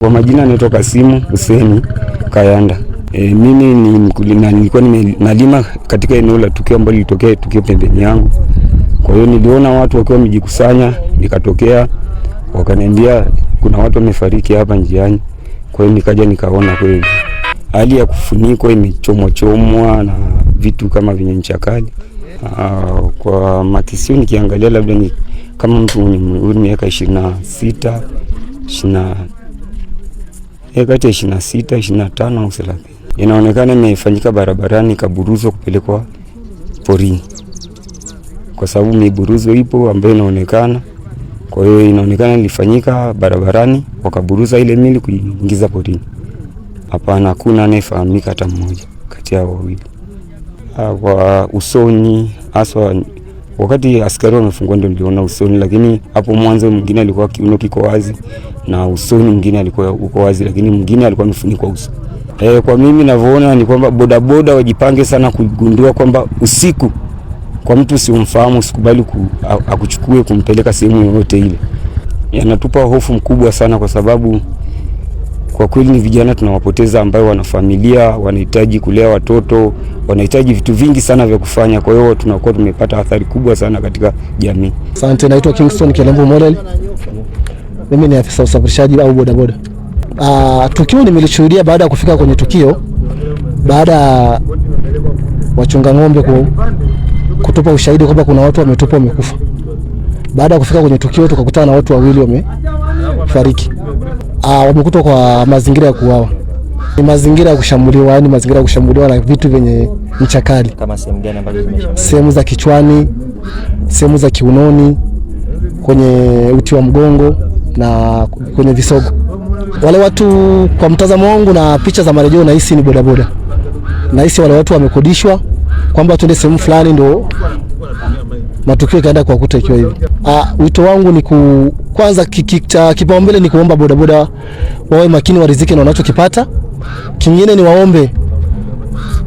Kwa majina naitwa Kasimu Hussein Kayanda. Mimi ni mkulima, nilikuwa nalima katika eneo la tukio ambalo lilitokea tukio pembeni yangu. Kwa hiyo niliona watu wakiwa wamejikusanya, nikatokea wakaniambia kuna watu wamefariki hapa njiani. Kwa hiyo nikaja nikaona kweli hali ya kufunikwa imechomwa na vitu kama vyenye ncha kali. Kwa makisio nikiangalia labda ni kama mtu mwenye miaka 26 kati ya 26, 25 au 30. Inaonekana imefanyika barabarani kaburuzwa kupelekwa porini. Kwa sababu miburuzo ipo ambayo inaonekana. Kwa hiyo inaonekana ilifanyika barabarani wakaburuza ile mili kuingiza porini. Hapana, hakuna anayefahamika hata mmoja kati ya wawili. Kwa usoni haswa wakati askari wamefungwa ndio niliona usoni, lakini hapo mwanzo mwingine alikuwa kiuno kiko wazi na usoni mwingine alikuwa uko wazi, lakini mwingine alikuwa amefunikwa uso. Kwa mimi ninavyoona ni kwamba bodaboda wajipange sana kugundua kwamba usiku kwa mtu usimfahamu usikubali akuchukue kumpeleka sehemu yoyote ile. Yanatupa hofu mkubwa sana kwa sababu kwa kweli ni vijana tunawapoteza ambao wana familia, wanahitaji kulea watoto, wanahitaji vitu vingi sana vya kufanya. Kwa hiyo tunakuwa tumepata athari kubwa sana katika jamii. Asante, naitwa Kingston Kelembo Model. Mimi ni afisa usafirishaji au bodaboda. Tukio nimelishuhudia baada ya kufika kwenye tukio, baada ya wachunga ng'ombe kutupa ushahidi kwamba kuna watu wametupwa wamekufa. Baada ya kufika kwenye tukio tukakutana na watu wawili wamefariki. Wamekutwa kwa mazingira ya kuuawa. Ni mazingira ya kushambuliwa, yani mazingira ya kushambuliwa na vitu vyenye ncha kali. Kama sehemu gani ambazo zimeshambuliwa? Sehemu za kichwani, sehemu za kiunoni, kwenye uti wa mgongo na kwenye visogo. Wale watu kwa mtazamo wangu na picha za marejeo nahisi ni bodaboda. Nahisi wale watu wamekodishwa kwamba tuende sehemu fulani ndio matukio kaenda kwa kuta ikiwa hivi. Wito wangu ni kwanza kipaumbele ni kuomba bodaboda wawe makini warizike na wanachokipata. Kingine ni waombe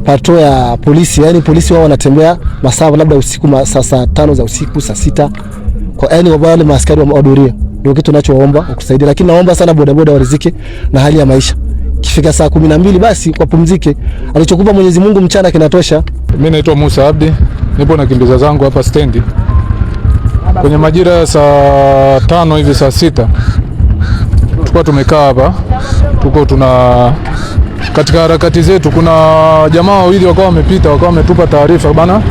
patrol ya polisi, yani polisi wao wanatembea masaa labda usiku saa 5 za usiku, saa 6. Kwa yani wale maaskari wa doria. Ndio kitu ninachowaomba wakusaidia, lakini naomba sana bodaboda warizike na hali ya maisha. Kifika saa 12 basi wapumzike. Alichokupa Mwenyezi Mungu mchana kinatosha. Mimi naitwa Musa Abdi, nipo na kimbiza zangu hapa stendi. Kwenye majira ya saa 5 hivi saa 6 tulikuwa tumekaa hapa, katika harakati zetu. Kuna jamaa wawili wakawa wamepita, wakawa wametupa taarifa bana,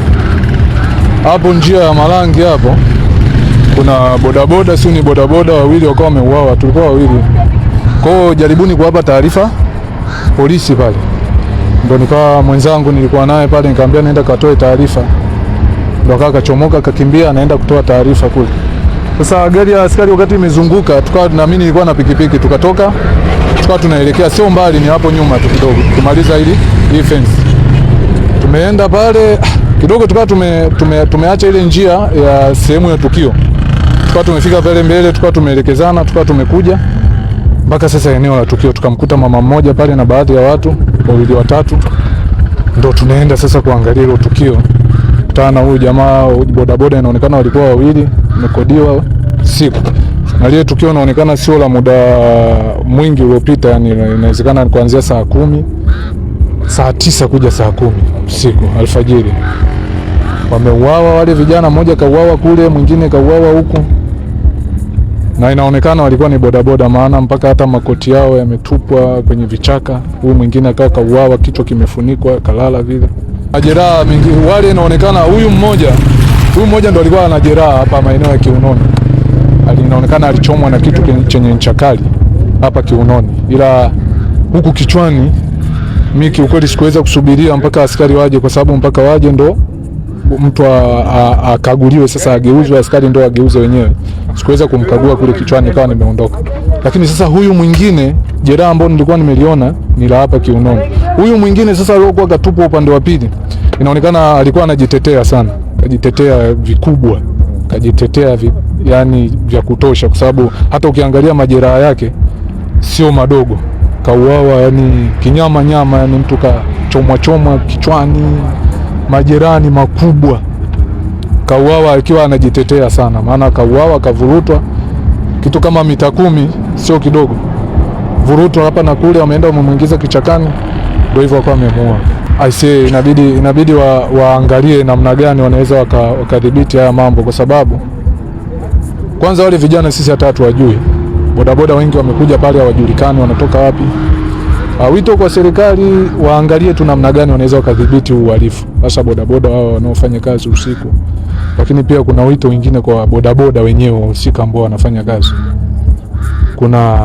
hapo njia ya Malangi hapo kuna bodaboda, sio ni bodaboda wawili wakawa wameuawa. Tulikuwa wawili, kwa hiyo jaribuni kuwapa taarifa polisi pale. Ndio nikawa mwenzangu nilikuwa naye pale, nikamwambia nenda katoe taarifa. Ndio akachomoka akakimbia anaenda kutoa taarifa kule. Sasa gari ya askari wakati imezunguka, tukawa na mimi nilikuwa na pikipiki, tukatoka tukawa tunaelekea sio mbali, ni hapo nyuma tu kidogo kumaliza hii fence. Tumeenda pale kidogo, tukawa tumeacha ile njia ya sehemu ya tukio, tukawa tumefika pale mbele, tukawa tumeelekezana, tukawa tumekuja mpaka sasa eneo la tukio. Tukamkuta mama mmoja pale na baadhi ya watu wawili watatu, ndio tunaenda sasa kuangalia hilo tukio. Kutana huyu jamaa bodaboda, inaonekana walikuwa wawili, wamekodiwa siku. Na ile tukio inaonekana sio la muda mwingi uliopita, yani inawezekana kuanzia saa 10, saa 9 kuja saa 10 usiku alfajiri. Wameuawa wale vijana, mmoja kauawa kule, mwingine kauawa huku. Na inaonekana walikuwa ni bodaboda, maana mpaka hata makoti yao yametupwa kwenye vichaka. Huyu mwingine akawa kauawa, kichwa kimefunikwa, kalala vile. Majeraha mengi wale, inaonekana huyu mmoja ndo alikuwa ana jeraha hapa maeneo ya kiunoni. Inaonekana alichomwa na kitu chenye ncha kali hapa kiunoni, ila huku kichwani mimi kiukweli sikuweza kusubiria mpaka askari waje, kwa sababu mpaka waje ndo mtu akaguliwe, sasa ageuzwe, askari ndo ageuze wenyewe. Sikuweza kumkagua kule kichwani, kawa nimeondoka. Lakini sasa huyu mwingine jeraha ambalo nilikuwa nimeliona ni la hapa kiunoni. Huyu mwingine sasa alikuwa katupa upande wa pili, inaonekana alikuwa anajitetea sana, kajitetea vikubwa, kajitetea yani vya kutosha, kwa sababu hata ukiangalia majeraha yake sio madogo. Kauawa yani kinyama nyama, yani mtu kachomwa kichwani, majeraha makubwa. Kauawa akiwa anajitetea sana, maana kauawa kavurutwa kitu kama mita 10, sio kidogo. vuruto hapa na kule, wameenda wamemuingiza kichakani, ndio hivyo wakawa wamemuua. Aisee, inabidi waangalie namna gani wanaweza wakadhibiti haya mambo, kwa sababu kwanza wale vijana sisi hata hatuwajui. Bodaboda wengi wamekuja pale hawajulikani wanatoka wapi. Wito kwa serikali waangalie tu namna gani wanaweza wakadhibiti uhalifu, hasa bodaboda wao wanaofanya kazi usiku. Lakini pia kuna wito wengine kwa bodaboda wenyewe wahusika ambao wanafanya kazi. Kuna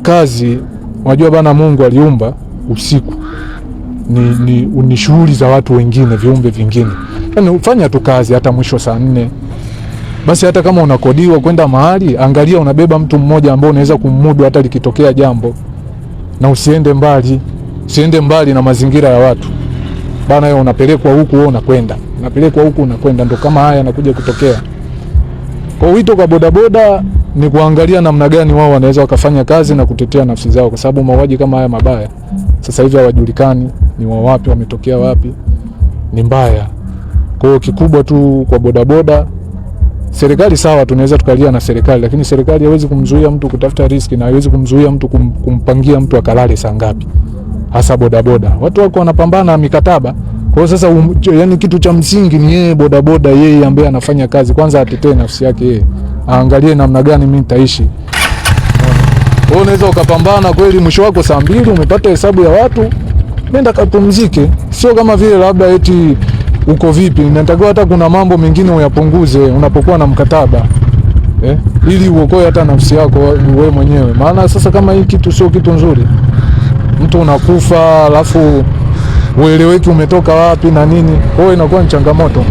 kazi unajua bana, Mungu aliumba usiku ni shughuli za watu wengine, viumbe vingine. Yaani ufanya tu kazi hata mwisho saa 4. Basi hata kama unakodiwa kwenda mahali, angalia unabeba mtu mmoja ambao unaweza kumudu hata likitokea jambo, na usiende mbali na mazingira ya watu. Bana wewe unapelekwa huku wewe unakwenda. Ndio kama haya yanakuja kutokea. Kwa wito kwa bodaboda ni kuangalia namna gani wao wanaweza wakafanya kazi na kutetea nafsi zao, kwa sababu mauaji kama haya mabaya sasa hivi hawajulikani ni wa wapi, wametokea wapi, ni mbaya. Kwa hiyo kikubwa tu kwa bodaboda, serikali sawa, tunaweza tukalia na serikali, lakini serikali haiwezi kumzuia mtu kutafuta riziki na haiwezi kumzuia mtu kumpangia mtu akalale saa ngapi, hasa bodaboda. Watu wako wanapambana mikataba. Kwa hiyo sasa yani kitu cha msingi ni yeye bodaboda, yeye ambaye anafanya kazi, kwanza atetee nafsi yake yeye. Aangalie namna gani mimi nitaishi. Wewe unaweza ukapambana kweli, mwisho wako saa 2 umepata hesabu ya watu, nenda kapumzike. Sio kama vile labda eti uko vipi, inatakiwa hata kuna mambo mengine uyapunguze unapokuwa na mkataba. Ili uokoe hata nafsi yako wewe mwenyewe. Maana sasa kama hii kitu sio kitu nzuri. Mtu unakufa alafu ueleweki umetoka wapi na nini. Kwa hiyo inakuwa ni changamoto.